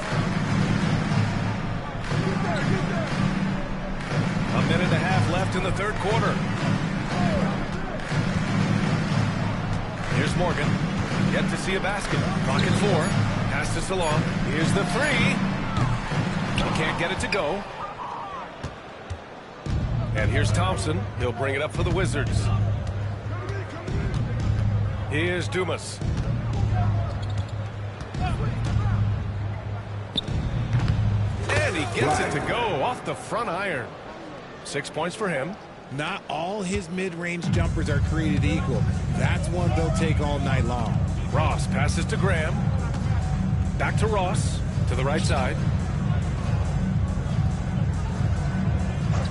A minute and a half left in the third quarter. Here's Morgan. Yet to see a basket. Pocket 4. Pass to Salon. Here's the 3. He can't get it to go. And here's Thompson. He'll bring it up for the Wizards. Here's Dumas. And he gets it to go off the front iron. 6 points for him. Not all his mid-range jumpers are created equal. That's one they'll take all night long. Ross passes to Graham. Back to Ross. To the right side.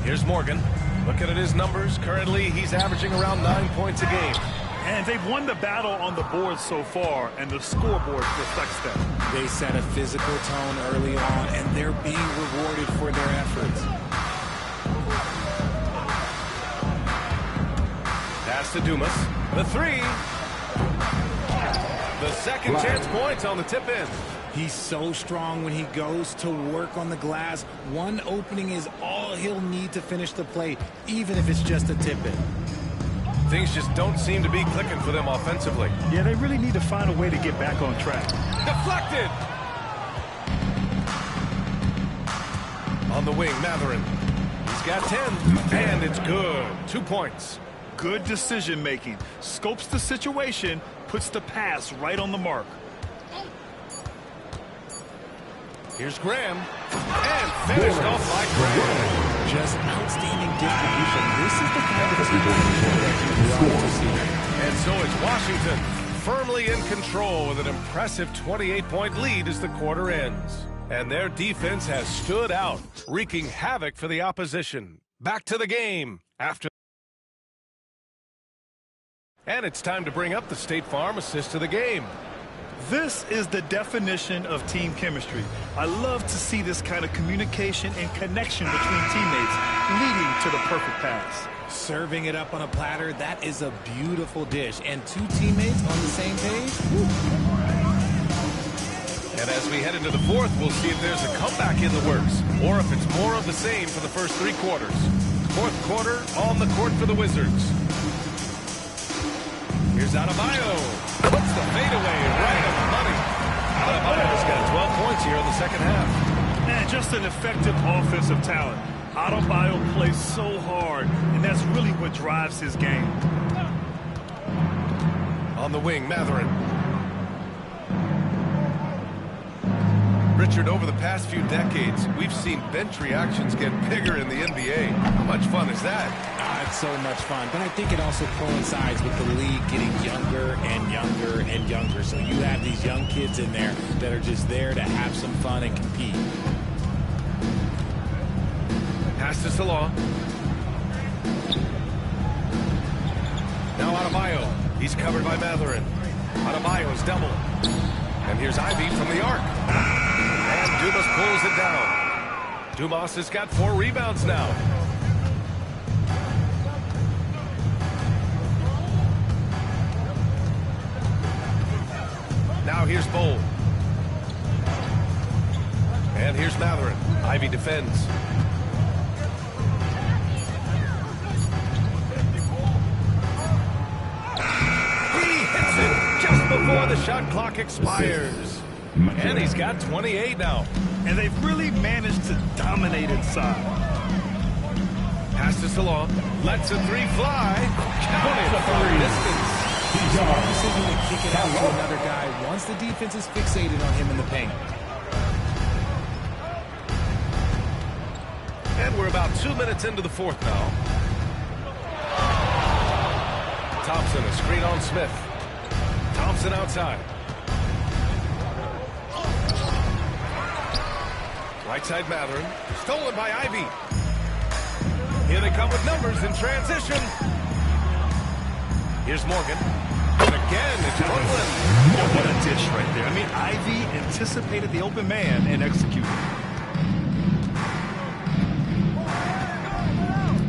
Here's Morgan. Looking at his numbers. Currently, he's averaging around 9 points a game. And they've won the battle on the board so far, and the scoreboard reflects that. They set a physical tone early on, and they're being rewarded for their efforts. Pass to Dumas. The 3. The second chance points on the tip-in. He's so strong when he goes to work on the glass. One opening is all he'll need to finish the play, even if it's just a tip-in. Things just don't seem to be clicking for them offensively. Yeah, they really need to find a way to get back on track. Deflected! On the wing, Matherin. He's got 10, and it's good. 2 points. Good decision-making. Scopes the situation, puts the pass right on the mark. Here's Graham. And finished off by Graham. Just outstanding distribution. This is the kind of distribution that you want to see. And so it's Washington firmly in control with an impressive 28-point lead as the quarter ends. And their defense has stood out, wreaking havoc for the opposition. Back to the game after. And it's time to bring up the State Farm assist of the game. This is the definition of team chemistry. I love to see this kind of communication and connection between teammates leading to the perfect pass. Serving it up on a platter, that is a beautiful dish. And 2 teammates on the same page? Woo. And as we head into the fourth, we'll see if there's a comeback in the works or if it's more of the same for the first 3 quarters. Fourth quarter on the court for the Wizards. Here's Adebayo. Puts the fadeaway right on the money. Adebayo's got 12 points here in the second half. And just an effective offensive talent. Adebayo plays so hard, and that's really what drives his game. On the wing, Matherin. Richard, over the past few decades, we've seen bench reactions get bigger in the NBA. How much fun is that? It's so much fun, but I think it also coincides with the league getting younger and younger and younger. So you have these young kids in there that are just there to have some fun and compete. Pass to Salon. Now Adebayo. He's covered by Matherin. Adebayo's double. And here's Ivy from the arc. And Dumas pulls it down. Dumas has got 4 rebounds now. Now here's Bowl. And here's Matherin. Ivy defends. Before the shot clock expires. And he's got 28 now. And they've really managed to dominate inside. Pass to Salon. Lets a 3 fly. Count it from distance. Smart decision to kick it out to another guy once the defense is fixated on him in the paint. And we're about 2 minutes into the fourth now. Thompson, a screen on Smith. Thompson outside. Right side Matherin. Stolen by Ivy. Here they come with numbers in transition. Here's Morgan. And again, it's Brooklyn. Oh, what a dish right there. I mean, Ivy anticipated the open man and executed.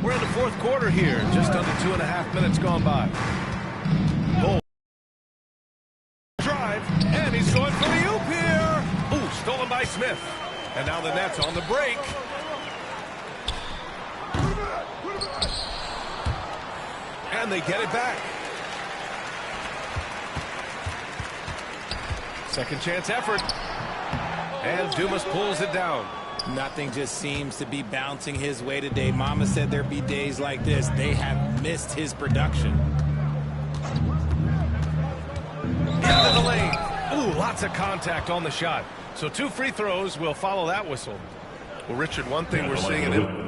We're in the fourth quarter here. Just under 2.5 minutes gone by. Bull. Drive. And he's going for the oop here. Ooh, stolen by Smith. And now the Nets on the break. And they get it back. Second chance effort. And Dumas pulls it down. Nothing just seems to be bouncing his way today. Mama said there'd be days like this. They have missed his production. Into the lane. Ooh, lots of contact on the shot. So 2 free throws will follow that whistle. Well, Richard, one thing we're seeing in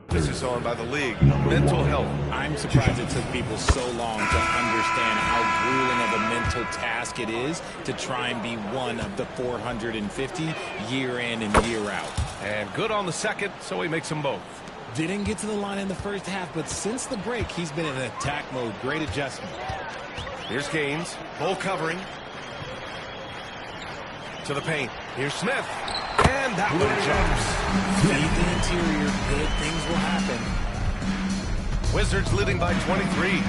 this is on by the league. Mental health. I'm surprised it took people so long to understand how grueling of a mental task it is to try and be one of the 450 year in and year out. And good on the second, so he makes them both. Didn't get to the line in the first half, but since the break, he's been in attack mode. Great adjustment. Here's Gaines. Bull covering. To the paint. Here's Smith. And that one jumps. Feed the interior. Good things will happen. Wizards leading by 23.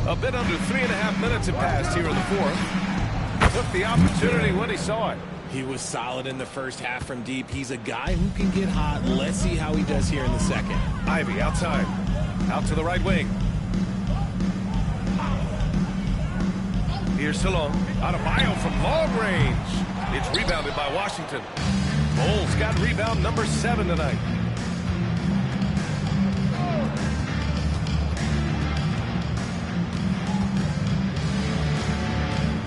A bit under 3.5 minutes have passed here in the fourth. Took the opportunity when he saw it. He was solid in the first half from deep. He's a guy who can get hot. Let's see how he does here in the second. Ivy outside. Out to the right wing. Here's Salon. Adebayo from long range. It's rebounded by Washington. Bulls got rebound number 7 tonight.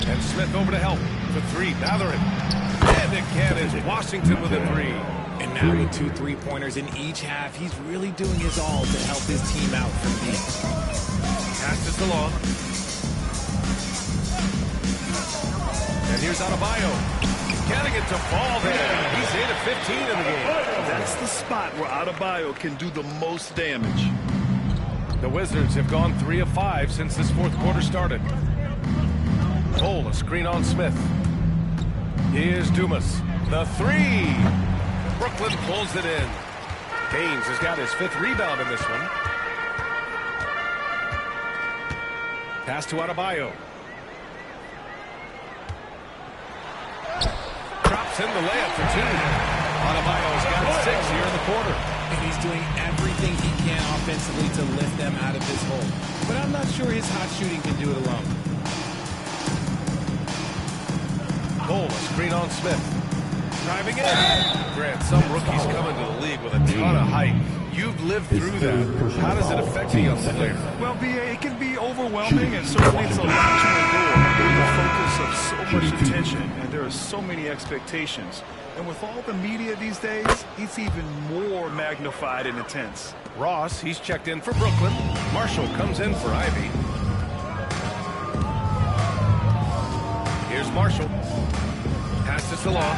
And Smith over to help. For 3, Matherin. And again, it's Washington with a 3. And now with 2 3-pointers in each half, he's really doing his all to help his team out from deep. Pass to Salon. And here's Adebayo. Getting it to fall there. He's 8 of 15 in the game. That's the spot where Adebayo can do the most damage. The Wizards have gone 3 of 5 since this fourth quarter started. Cole, a screen on Smith. Here's Dumas. The 3. Brooklyn pulls it in. Gaines has got his 5th rebound in this one. Pass to Adebayo. Drops in the layup for 2. Adebayo's got 6 here in the quarter. And he's doing everything he can offensively to lift them out of this hole. But I'm not sure his hot shooting can do it alone. Cole, a screen on Smith. Driving in. Grant, some rookies come into the league with a ton of height. You've lived through that. How does it affect a young player? Well, BA, it can be overwhelming, and certainly it's a lot to endure. You're the focus of so much attention, and there are so many expectations. And with all the media these days, it's even more magnified and intense. Ross, he's checked in for Brooklyn. Marshall comes in for Ivy. Here's Marshall. Pass along.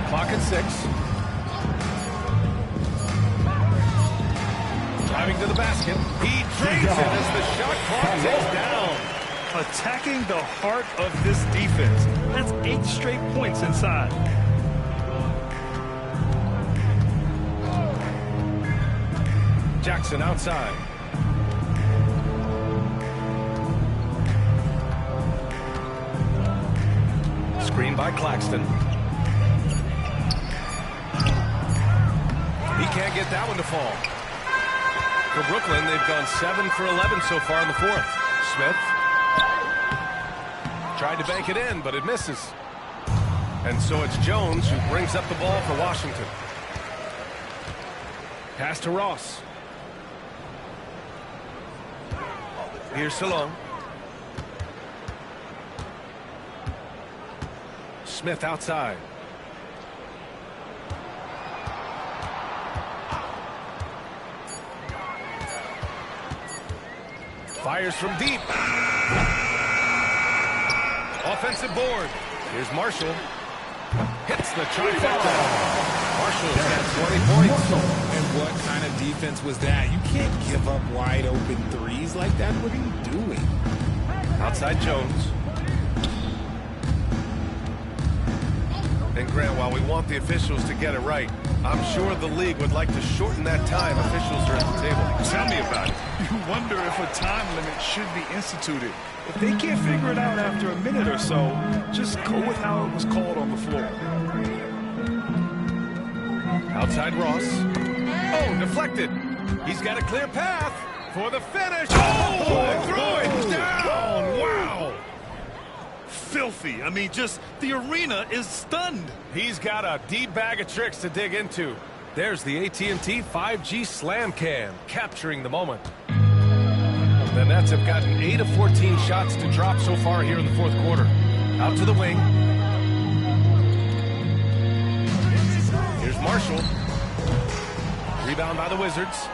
Clock at 6. Driving to the basket. He trades it as the shot clock ticks down. Attacking the heart of this defense. That's 8 straight points inside. Jackson outside. Screen by Claxton. He can't get that one to fall. For Brooklyn, they've gone 7 for 11 so far in the fourth. Smith tried to bank it in, but it misses. And so it's Jones who brings up the ball for Washington. Pass to Ross. Here's Salone. Smith outside. Fires from deep. Offensive board. Here's Marshall. Hits the trifecta. Marshall's got 20 points. And what kind of defense was that? You can't give up wide open threes like that. What are you doing? Outside Jones. And Grant, while we want the officials to get it right, I'm sure the league would like to shorten that time officials are at the table. Tell me about it. You wonder if a time limit should be instituted. If they can't figure it out after a minute or so, just go with how it was called on the floor. Outside Ross. Oh, deflected. He's got a clear path for the finish. Oh, throw it down. Wow. Filthy. I mean, just the arena is stunned. He's got a deep bag of tricks to dig into. There's the AT&T 5G Slam Cam capturing the moment. The Nets have gotten 8 of 14 shots to drop so far here in the fourth quarter. Out to the wing. Here's Marshall. Rebound by the Wizards.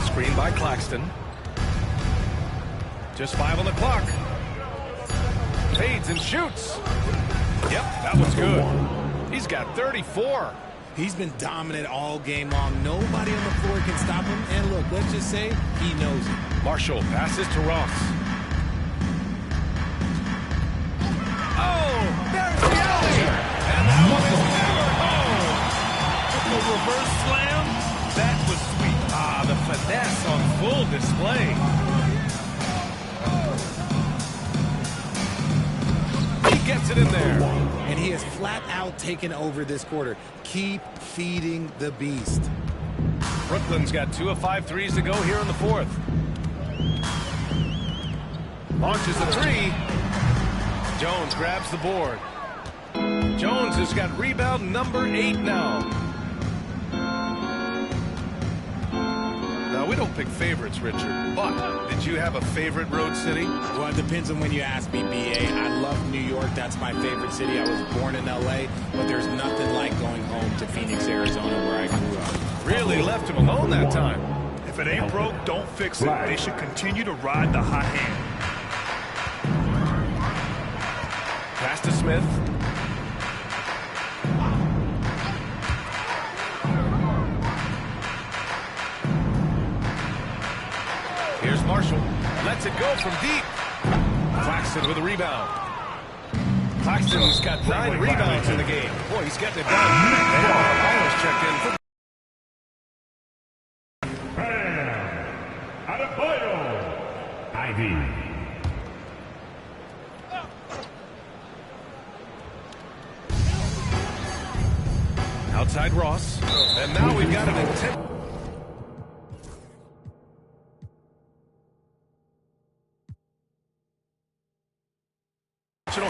Screen by Claxton. Just 5 on the clock. Fades and shoots. Yep, that was good. He's got 34. He's been dominant all game long. Nobody on the floor can stop him. And look, let's just say he knows it. Marshall passes to Ross. Oh, there's the alley. And that one is hammered home. The reverse slam, that was sweet. Ah, the finesse on full display. He gets it in there. And he has flat out taken over this quarter. Keep feeding the beast. Brooklyn's got 2 of 5 threes to go here in the fourth. Launches the 3. Jones grabs the board. Jones has got rebound number 8 now. Now, we don't pick favorites, Richard, but did you have a favorite road city? Well, it depends on when you ask me, B.A. I love New York. That's my favorite city. I was born in L.A., but there's nothing like going home to Phoenix, Arizona, where I grew up. Really left him alone that time. If it ain't broke, don't fix it. They should continue to ride the hot hand. Pass to Smith. Here's Marshall. Lets it go from deep. Claxton with a rebound. Claxton's got 9 rebounds in the game. Boy, he's getting it done. And Myers checked in for outside Ross. And now we've got an intentional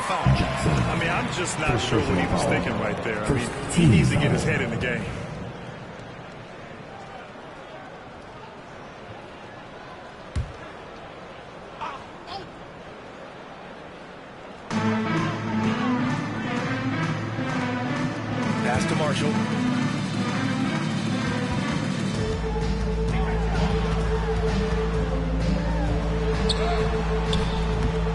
foul. I mean, I'm just not sure what he was thinking right there. I mean, he needs to get his head in the game. Marshall.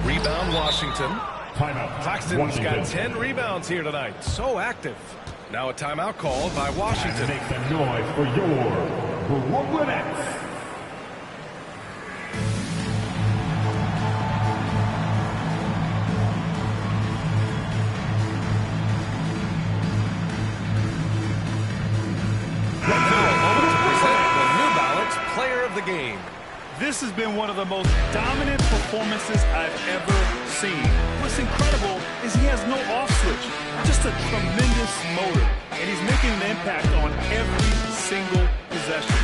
Rebound, Washington. Timeout. Claxton's got 10 rebounds here tonight. So active. Now a timeout called by Washington. Make some noise for your Brooklyn Nets. Game. This has been one of the most dominant performances I've ever seen. What's incredible is he has no off switch, just a tremendous motor, and he's making an impact on every single possession.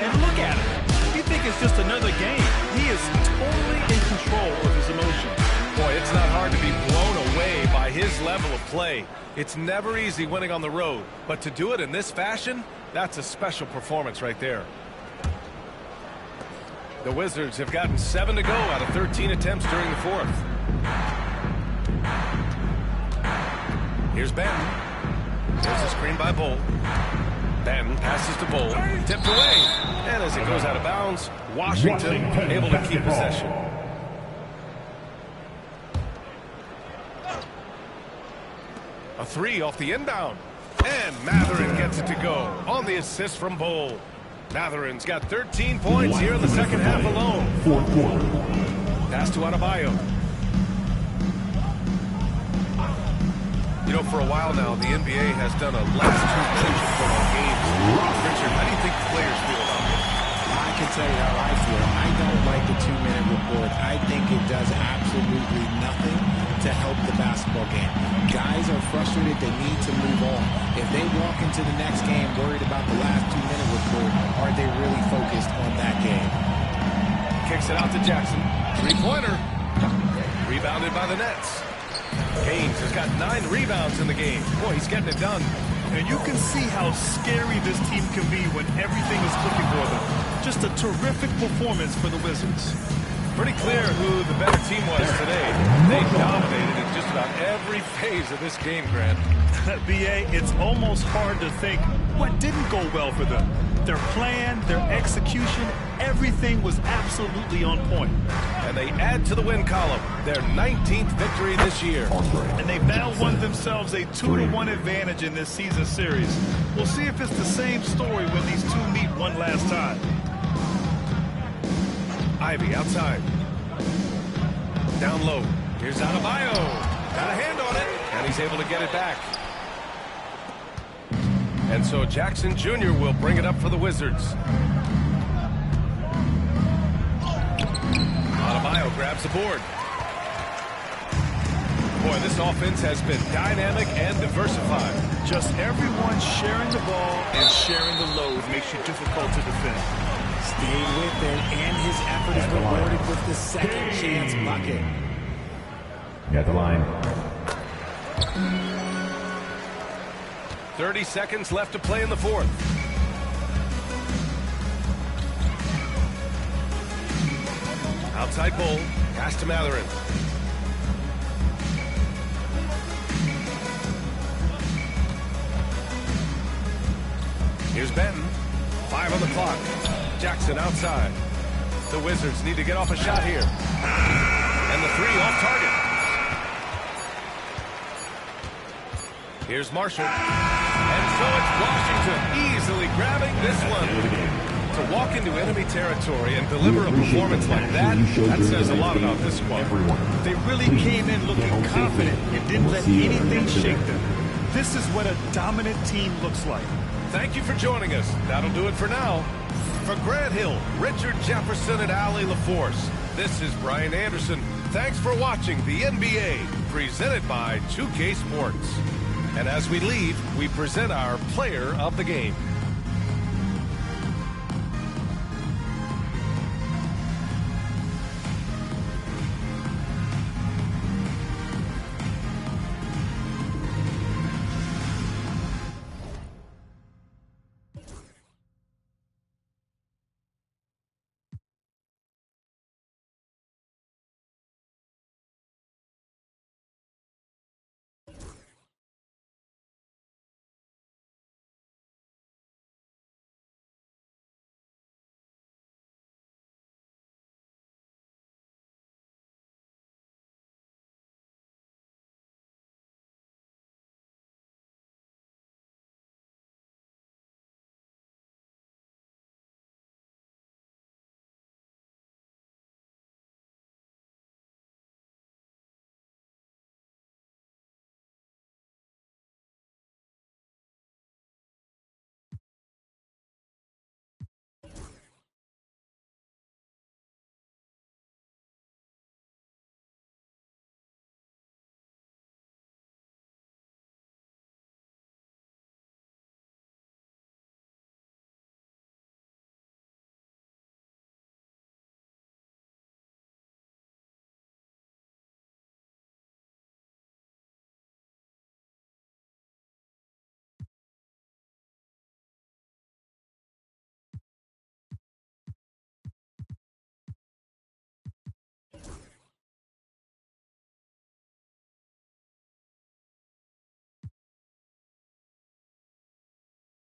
And look at him. You think it's just another game. He is totally in control of his emotions. Boy, it's not hard to be blown away by his level of play. It's never easy winning on the road, but to do it in this fashion, that's a special performance right there. The Wizards have gotten 7 to go out of 13 attempts during the fourth. Here's Benton. There's a screen by Bull. Benton passes to Bull. Tipped away. And as it goes out of bounds, Washington able to keep possession. A three off the inbound. And Matherin gets it to go on the assist from Bull. Matherin's got 13 points here in the second half alone. Fourth quarter. Pass to Adebayo. You know, for a while now, the NBA has done a last two minutes for games. Richard, how do you think the players feel about it? I can tell you how I feel. I don't like the 2-minute report. I think it does absolutely nothing to help the basketball game. Guys are frustrated. They need to move on. If they walk into the next game worried about the last 2-minute report, are they really focused on that game? Kicks it out to Jackson. Three-pointer. Rebounded by the Nets. Haynes has got 9 rebounds in the game. Boy, he's getting it done. And you can see how scary this team can be when everything is clicking for them. Just a terrific performance for the Wizards. Pretty clear who the better team was today. They dominated in just about every phase of this game, Grant. B.A., it's almost hard to think what didn't go well for them. Their plan, their execution, everything was absolutely on point. And they add to the win column, their 19th victory this year. And they've now won themselves a 2-1 advantage in this season series. We'll see if it's the same story when these two meet one last time. Ivy outside. Down low. Here's Adebayo. Got a hand on it, and he's able to get it back. And so Jackson Jr. will bring it up for the Wizards. Adebayo grabs the board. Boy, this offense has been dynamic and diversified. Just everyone sharing the ball and sharing the load makes you difficult to defend. Stayed with it, and his effort is rewarded with the second chance bucket. At the line. 30 seconds left to play in the fourth. Outside Bull. Pass to Matherin. Here's Benton. 5 on the clock. Jackson outside. The Wizards need to get off a shot here. And the 3 off target. Here's Marshall. And so it's Washington easily grabbing this one. To walk into enemy territory and deliver a performance like that says a lot about this squad. They really came in looking confident and didn't let anything shake them. This is what a dominant team looks like. Thank you for joining us. That'll do it for now. For Grant Hill, Richard Jefferson, and Allie LaForce, this is Brian Anderson. Thanks for watching the NBA, presented by 2K Sports. And as we leave, we present our player of the game.